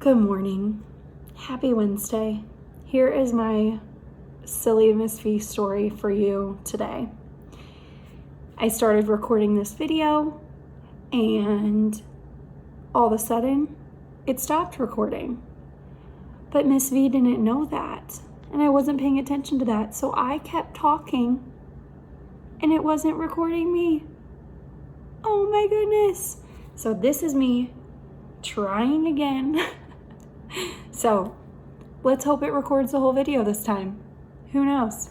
Good morning. Happy Wednesday. Here is my silly Miss V story for you today. I started recording this video and all of a sudden it stopped recording. But Miss V didn't know that and I wasn't paying attention to that. So I kept talking and it wasn't recording me. Oh my goodness. So this is me trying again. So let's hope it records the whole video this time. Who knows?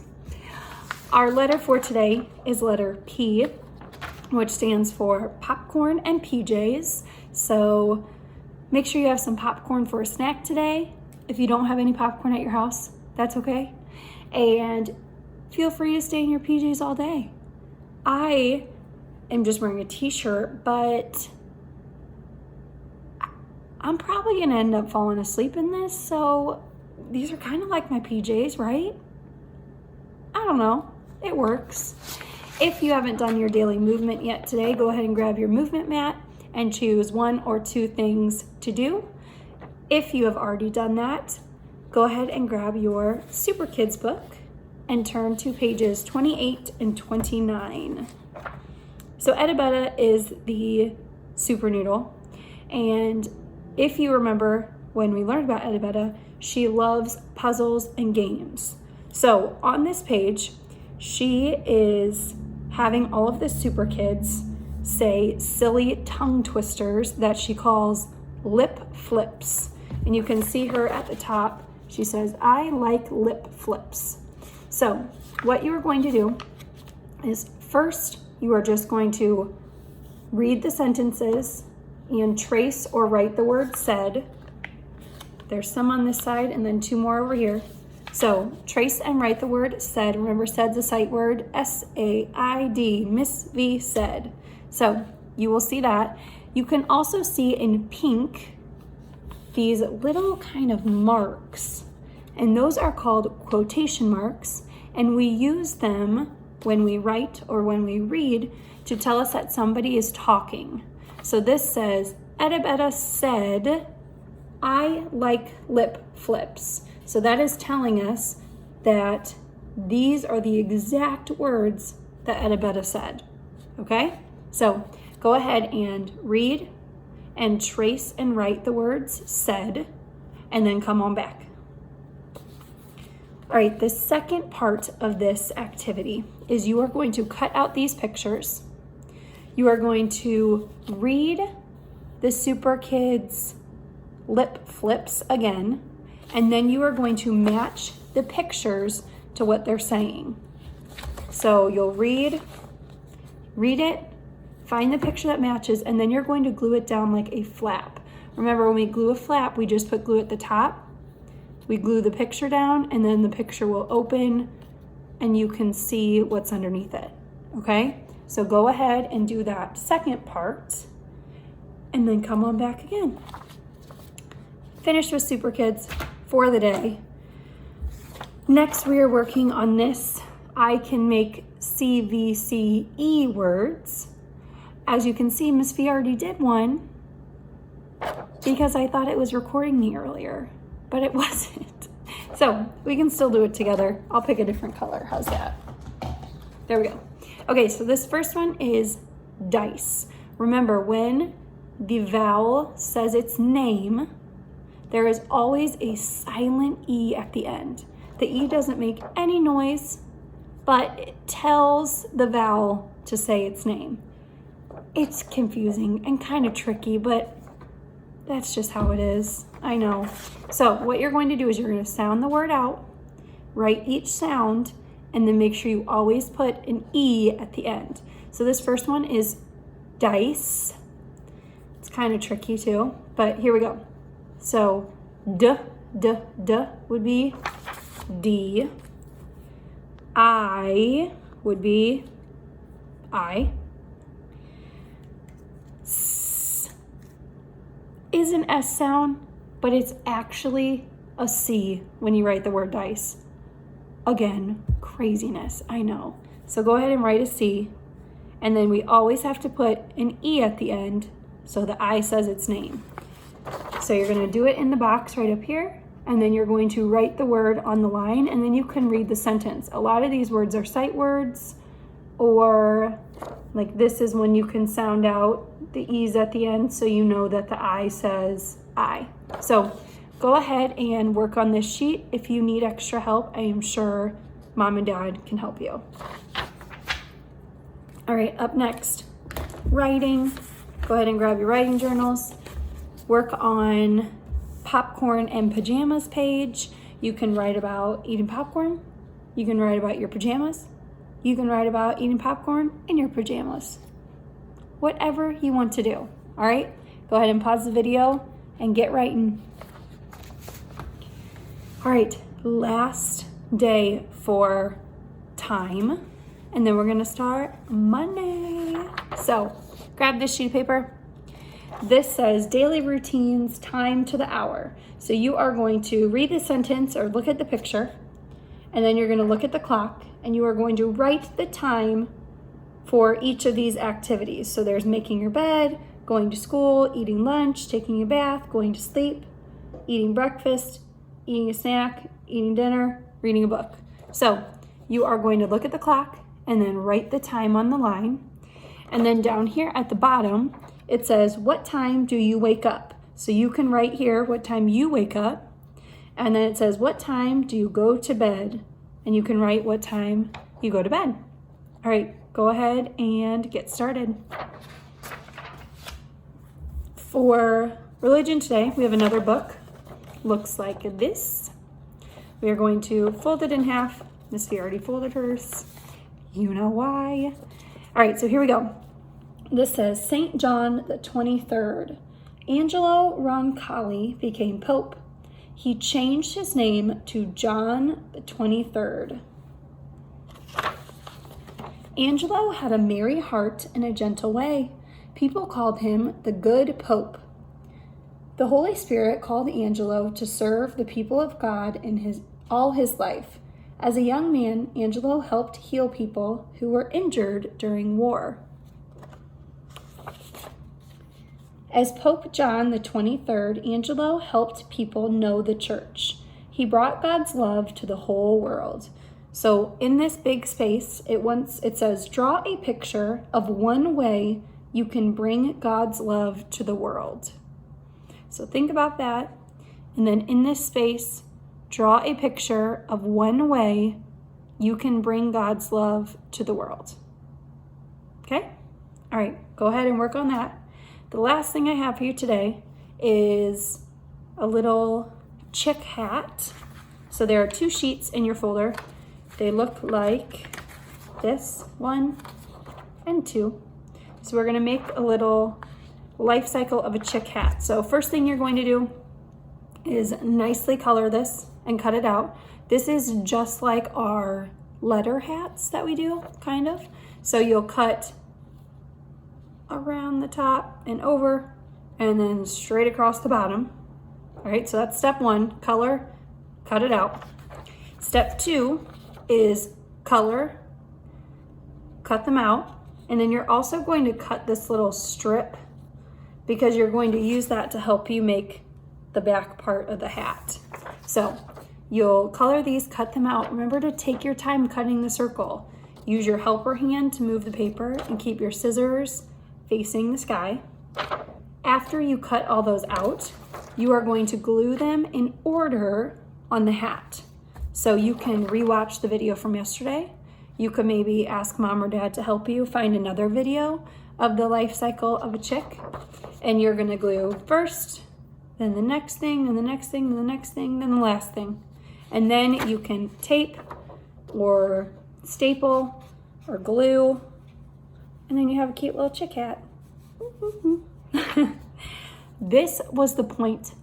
Our letter for today is letter P, which stands for popcorn and PJs. So make sure you have some popcorn for a snack today. If you don't have any popcorn at your house, that's okay. And feel free to stay in your PJs all day. I am just wearing a t-shirt, but I'm probably gonna end up falling asleep in this, so these are kind of like my PJs, right? I don't know, it works. If you haven't done your daily movement yet today, go ahead and grab your movement mat and choose 1 or 2 things to do. If you have already done that, go ahead and grab your Super Kids book and turn to pages 28 and 29. So Etta Betta is the super noodle, and if you remember when we learned about Etta Betta, she loves puzzles and games. So on this page, she is having all of the super kids say silly tongue twisters that she calls lip flips. And you can see her at the top. She says, "I like lip flips." So what you are going to do is first, you are just going to read the sentences and trace or write the word said. There's some on this side and then 2 more over here. So trace and write the word said. Remember, said's a sight word, S-A-I-D, Miss V said. So you will see that. You can also see in pink these little kind of marks, and those are called quotation marks, and we use them when we write or when we read to tell us that somebody is talking. So this says, Etta Betta said, "I like lip flips." So that is telling us that these are the exact words that Etta Betta said, okay? So go ahead and read and trace and write the words said, and then come on back. All right, the second part of this activity is you are going to cut out these pictures. You are going to read the Super Kids lip flips again, and then you are going to match the pictures to what they're saying. So you'll read it, find the picture that matches, and then you're going to glue it down like a flap. Remember, when we glue a flap, we just put glue at the top. We glue the picture down, and then the picture will open, and you can see what's underneath it, okay? So go ahead and do that second part, and then come on back again. Finished with Super Kids for the day. Next, we are working on this I can make CVCE words. As you can see, Miss V already did one because I thought it was recording me earlier, but it wasn't. So we can still do it together. I'll pick a different color. How's that? There we go. Okay, so this first one is dice. Remember, when the vowel says its name, there is always a silent E at the end. The E doesn't make any noise, but it tells the vowel to say its name. It's confusing and kind of tricky, but that's just how it is. I know. So what you're going to do is you're going to sound the word out, write each sound, and then make sure you always put an E at the end. So this first one is dice. It's kind of tricky too, but here we go. So D would be D. I would be I. S is an S sound, but it's actually a C when you write the word dice. Again, craziness, I know. So go ahead and write a C, and then we always have to put an E at the end so the I says its name. So you're going to do it in the box right up here, and then you're going to write the word on the line, and then you can read the sentence. A lot of these words are sight words, or like this is when you can sound out the E's at the end so you know that the I says I. So go ahead and work on this sheet. If you need extra help, I am sure Mom and Dad can help you. All right, up next, writing. Go ahead and grab your writing journals. Work on popcorn and pajamas page. You can write about eating popcorn. You can write about your pajamas. You can write about eating popcorn in your pajamas. Whatever you want to do, all right? Go ahead and pause the video and get writing. All right, last day for time, and then we're gonna start Monday. So grab this sheet of paper. This says daily routines, time to the hour. So you are going to read the sentence or look at the picture, and then you're gonna look at the clock, and you are going to write the time for each of these activities. So there's making your bed, going to school, eating lunch, taking a bath, going to sleep, eating breakfast, eating a snack, eating dinner, reading a book. So you are going to look at the clock and then write the time on the line. And then down here at the bottom, it says, what time do you wake up? So you can write here what time you wake up. And then it says, what time do you go to bed? And you can write what time you go to bed. All right, go ahead and get started. For religion today, we have another book. Looks like this. We are going to fold it in half. Missy already folded hers. You know why. All right, so here we go. This says, St. John the 23rd. Angelo Roncalli became Pope. He changed his name to John the 23rd. Angelo had a merry heart and a gentle way. People called him the Good Pope. The Holy Spirit called Angelo to serve the people of God in all his life. As a young man, Angelo helped heal people who were injured during war. As Pope John the 23rd, Angelo helped people know the church. He brought God's love to the whole world. So in this big space, it says, draw a picture of one way you can bring God's love to the world. So think about that. And then in this space, draw a picture of one way you can bring God's love to the world. Okay? All right, go ahead and work on that. The last thing I have for you today is a little chick hat. So there are 2 sheets in your folder. They look like this, 1 and 2. So we're gonna make a little life cycle of a chick hat. So first thing you're going to do is nicely color this and cut it out. This is just like our letter hats that we do, kind of. So you'll cut around the top and over, and then straight across the bottom. All right, so that's step 1, color, cut it out. Step 2 is color, cut them out, and then you're also going to cut this little strip because you're going to use that to help you make the back part of the hat. So you'll color these, cut them out. Remember to take your time cutting the circle. Use your helper hand to move the paper and keep your scissors facing the sky. After you cut all those out, you are going to glue them in order on the hat. So you can rewatch the video from yesterday. You could maybe ask Mom or Dad to help you find another video of the life cycle of a chick. And you're gonna glue first, then the next thing, then the next thing, then the next thing, then the last thing. And then you can tape or staple or glue, and then you have a cute little chick hat. This was the point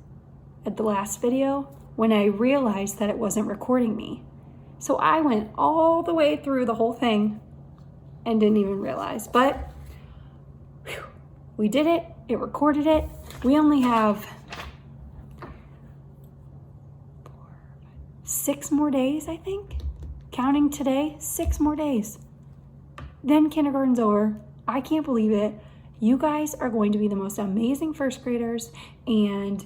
at the last video when I realized that it wasn't recording me. So I went all the way through the whole thing and didn't even realize, but whew, we did it, it recorded it. We only have 6 more days, I think. Counting today, 6 more days. Then kindergarten's over. I can't believe it. You guys are going to be the most amazing first graders, and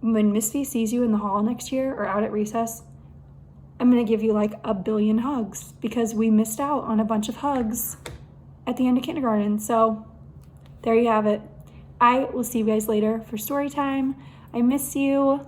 when Misty sees you in the hall next year or out at recess, I'm going to give you like 1 billion hugs because we missed out on a bunch of hugs at the end of kindergarten. So there you have it. I will see you guys later for story time. I miss you.